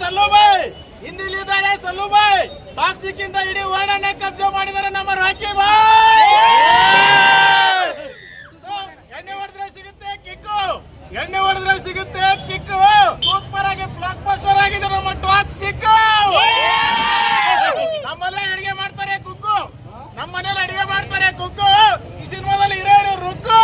ಸಲ್ಲುಬಾಯ್, ಹಿಂದಿಲಿದ್ದಾರೆ ಸಲ್ಲುಬಾಯ್. Toxic ಇಂದ ಇಡೀ world ಕಬ್ಜಾ ಮಾಡಿದ್ದಾರೆ ನಮ್ಮ ರಾಕಿ ಬಾಯ್. ಎಣ್ಣೆ ಹೊಡೆದ್ರೆ ಸಿಗುತ್ತೆ ಕಿಕ್ಕು, ಎಣ್ಣೆ ಹೊಡೆದ್ರೆ ಸಿಗುತ್ತೆ ಕಿಕ್ಕು. ಸೂಪರ್ ಆಗಿ ಬ್ಲಾಕ್ ಬಸ್ಟರ್ ಆಗಿದೆ ನಮ್ಮ ಟಾಕ್ಸಿಕ್. ನಮ್ಮಲ್ಲೇ ಅಡಿಗೆ ಮಾಡ್ತಾರೆ ಕುಕ್ಕು, ನಮ್ಮ ಮನೇಲಿ ಅಡಿಗೆ ಮಾಡ್ತಾರೆ ಕುಕ್ಕು. ಈ ಸಿನಿಮಾದಲ್ಲಿ ಇರೋರು ರುಕ್ಕು.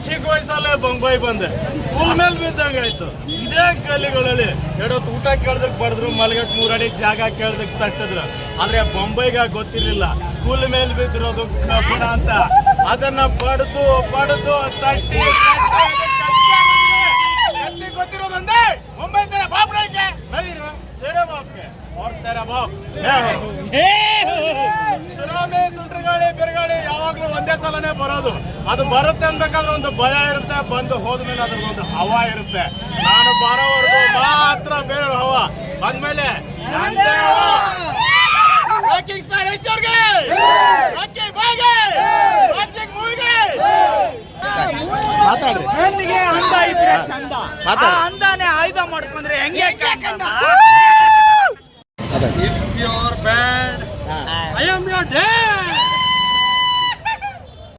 ಚಿಕ್ಕ ವಯಸ್ಸಲ್ಲೇ ಬೊಂಬೈ ಬಂದೆ, ಕೂಲ್ ಮೇಲೆ ಬಿದ್ದಂಗ ಆಯ್ತು. ಇದೇ ಗಲ್ಲಿಗಳಲ್ಲಿ ಎರಡೊತ್ತು ಊಟ ಕೇಳ್ದಕ್ ಬಡದ್ರು, ಮಲ್ಗಕ್ 3 ಅಡಿ ಜಾಗ ಕೇಳ್ದಕ್ ತಟ್ಟಿದ್ರು. ಆದ್ರೆ ಬೊಂಬೈಗ ಗೊತ್ತಿರ್ಲಿಲ್ಲ ಕೂಲ್ ಮೇಲೆ ಬಿದ್ದಿರೋದು ಕಬ್ಬಣ ಅಂತ. ಅದನ್ನ ಬಡ್ದು ಬಡ್ದು ತಟ್ಟಿ ಗೊತ್ತಿರೋದಂದ್ರೆ ಮುಂಬೈ ತರ ಬಾಪ್ ಬೇರೆ ಬಾಪ್ಗೆ ಅವ್ರ ತರ ಬಾಪ್. ಸುನಾಮಿ, ಸುಂಟ್ರಗಾಳಿ, ಬಿರುಗಾಳಿ ಯಾವಾಗ್ಲೂ ಒಂದೇ ಸಲನೇ ಬರೋದು. ಅದು ಬರುತ್ತೆ ಅನ್ಬೇಕಾದ್ರೆ ಒಂದು ಭಯ ಇರುತ್ತೆ, ಬಂದು ಹೋದ್ಮೇಲೆ ಅದ್ರ ಒಂದು ಹವಾ ಇರುತ್ತೆ. ನಾನು ಬರೋವರೆಗೂ ಮಾತ್ರ ಬೇರೆ ಹವಾ, ಬಂದ್ಮೇಲೆ ರಾಕಿಂಗ್ ಸ್ಟಾರ್ ಐಶ್ವರ್ಗೆ, ರಾಕಿ ಬಾಯ್ಗೆ, ರಾಕಿಂಗ್ ಮೂವಿಗೆ ಮಾತಾಡ್ರಿ. ನನಗೆ ಅಂದ ಇದ್ರೆ ಚಂದ, ಅಂದಾನೆ ಆಯುಧ ಮಾಡ್ಕೊಂಡ್ರೆ ಹೆಂಗೆ? If you're bad, I am your dad.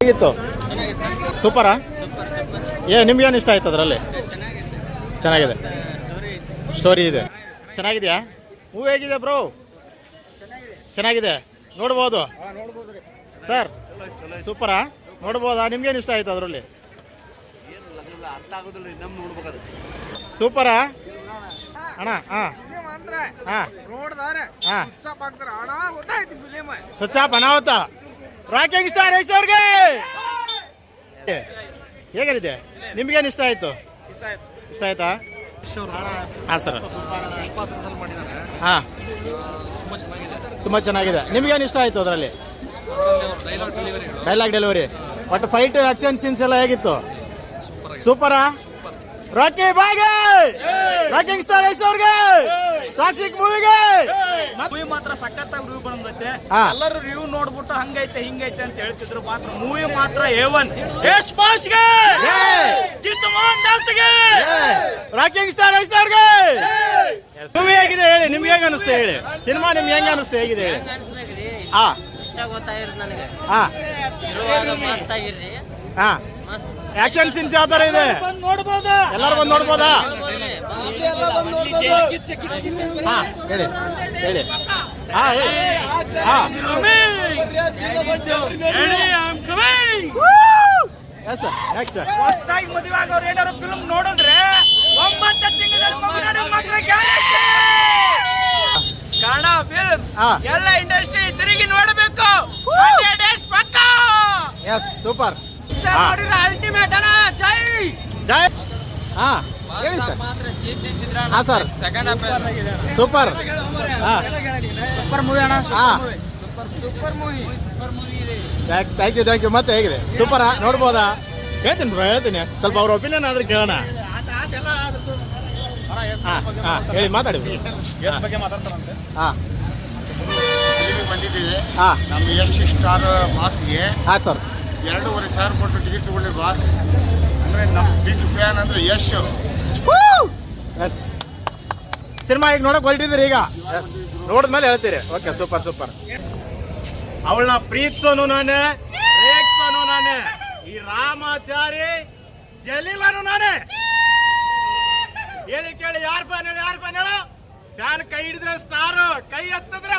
ಹೇಗಿತ್ತು? ಸೂಪರಾ? ನಿಮ್ಗೇನು ಇಷ್ಟ ಆಯ್ತು ಅದರಲ್ಲಿ? ಚೆನ್ನಾಗಿದೆ, ಸ್ಟೋರಿ ಇದೆ. ಚೆನ್ನಾಗಿದೆಯಾ ಮೂವಿ? ಹೇಗಿದೆ ಬ್ರೋ? ಚೆನ್ನಾಗಿದೆ, ನೋಡ್ಬೋದು ಸರ್. ಸೂಪರಾ? ನೋಡ್ಬೋದಾ? ನಿಮ್ಗೇನು ಇಷ್ಟ ಆಯ್ತು ಅದರಲ್ಲಿ? ಸೂಪರಾ ಅಣ್ಣ? ಸಚ್ಚಾ ಬನಾವತ್ತ ರಾಕಿಂಗ್ ಸ್ಟಾರ್ ಐಶ್ವರ್ಗೆ ಹೇಗಿದೆ? ನಿಮ್ಗೇನು ಇಷ್ಟ ಆಯ್ತು? ಇಷ್ಟ ಆಯ್ತಾ? ಹಾಂ ಸರ್. ಹಾಂ, ತುಂಬ ಚೆನ್ನಾಗಿದೆ. ನಿಮ್ಗೇನು ಇಷ್ಟ ಆಯ್ತು ಅದರಲ್ಲಿ? Dialogue delivery, but fight action scenes ಎಲ್ಲ ಹೇಗಿತ್ತು? ಸೂಪರಾ? ರಾಕಿ ಬಾಯ್ಗೆ, ರಾಕಿಂಗ್ ಸ್ಟಾರ್ ಐಶ್ವರ್ಗೆ, ಟಾಕ್ಸಿಕ್ ಮೂವಿಗೆ ಮೂವಿ ಮಾತ್ರ ಸಖತ್ತಾಗಿ ರಿವ್ಯೂ ಬಂದೈತೆ. ಎಲ್ಲರೂ ರಿವ್ಯೂ ನೋಡ್ಬಿಟ್ಟು ಹಂಗೈತೆ ಹಿಂಗೈತೆ ಅಂತ ಹೇಳ್ತಿದ್ರು. ಮಾತ್ರ ಮೂವಿ ಮಾತ್ರ A1. ಯಶ್ ಬಾಸ್ಗೆ, ಜಿತ್ ಮೋಹನ್ ದಾಸ್ಗೆ, ರಾಕಿಂಗ್ ಸ್ಟಾರ್ ಐಶ್ವರ್ಗೆ. ಮೂವಿ ಹೇಗಿದೆ ಹೇಳಿ? ನಿಮ್ಗೆ ಹೇಗೆ ಅನಿಸ್ತೆ ಹೇಳಿ? ಸಿನಿಮಾ ನಿಮ್ಗೆ ಹೆಂಗೆ ಅನಿಸ್ತೆ? ಹೇಗಿದೆ ಹೇಳಿ? ಹಾ, ಇಷ್ಟ ಗೊತ್ತಾಗಿರೋದು ನನಗೆ. ಹಾ ಮಸ್ತ್ ಆಗಿರ್ರಿ, ಹಾ. ಆಕ್ಷನ್ ಸೀನ್ಸ್ ಯಾವ ತರ ಇದೆ? ನೋಡ್ಬೋದಾ? ಎಲ್ಲರೂ ಬಂದು ನೋಡ್ಬೋದಾ? ಹಾ ಹೇಳಿ ಹೇಳಿ. ಹಾ ಹೇಳಿ. ಹಾ ಎಸ್ ಸರ್. ನೆಕ್ಸ್ಟ್ ಹೊಸದಾಗಿ ಮದುವೆ ಆಗೋರು ಏನಾದ್ರು ಫಿಲ್ಮ್ ನೋಡಿದ್ರೆ 9 ತಿಂಗಳಲ್ಲಿ ಮಗು ಮಾತ್ರ ಗ್ಯಾರಂಟಿ. ಕನ್ನಡ ಫಿಲ್ಮ್ ಎಲ್ಲ ಇಂಡಸ್ಟ್ರಿ ತಿರುಗಿ ನೋಡಬೇಕು. 100 days ಪಕ್ಕ. S, super. ನೋಡಿದ್ರೆ ಅಲ್ಟಿಮೇಟ್ ಅಣ್ಣ. ಜೈ ಜೈ. ಹಾ ಹೇಳಿ ಸರ್. ಹಾ ಸರ್, ಸೆಕೆಂಡ್ ಹಾಫ್ ಸೂಪರ್. ಹಾ, ಸೂಪರ್ ಮೂವಿ ಅಣ್ಣ. ಹಾ, ಸೂಪರ್ ಮೂವಿ. Thank you. ಮತ್ತೆ ಹೇಗಿದೆ? ಸೂಪರಾ? ನೋಡ್ಬೋದಾ? ಹೇಳ್ತೀನಿ ಬ್ರೋ, ಹೇಳ್ತೀನಿ. ಸ್ವಲ್ಪ ಅವ್ರ ಒಪಿನಿಯನ್ ಆದ್ರೆ ಕೇಳೋಣ. ಹಾ ಹೇಳಿ, ಮಾತಾಡಿ. ಹಾ ಬಂದಿದ್ದೀವಿ. ಹಾ, ನಮ್ಮ ಯಶ್ ಸ್ಟಾರ್ ಬಾಸ್ಗೆ ಹಾ ಸರ್. 2,500 ಕೊಟ್ಟು ಟಿಕೆಟ್ ತಗೊಂಡ್ರಿ ಬಾಸ್. ಅಂದ್ರೆ ನಮ್ಮ ಬಿಗ್ ಫ್ಯಾನ್ ಅಂದ್ರೆ ಯಶ್. ಎಸ್, ಸಿನಿಮಾ ಈಗ ನೋಡಕ್ ಹೊರಟಿದ್ದೀರಿ ಈಗ? ನೋಡಿದ್ಮೇಲೆ ಹೇಳ್ತೀರಿ. Okay, super super. ಅವಳನ್ನ ಪ್ರೀತಿಸೋನು ನಾನೇ, ರೇಗ್ಸೋನು ನಾನೇ, ಈ ರಾಮಾಚಾರಿ ಜಲೀಲನು ನಾನೇ. ಹೇಳಿ ಕೇಳಿ, ಯಾರ್ ಫ್ಯಾನ್ ಹೇಳಿ? ಯಾರ್ ಫ್ಯಾನ್ ಹೇಳು? ಫ್ಯಾನ್ ಕೈ ಹಿಡಿದ್ರೆ ಸ್ಟಾರ್, ಕೈ ಎತ್ತಿದ್ರೆ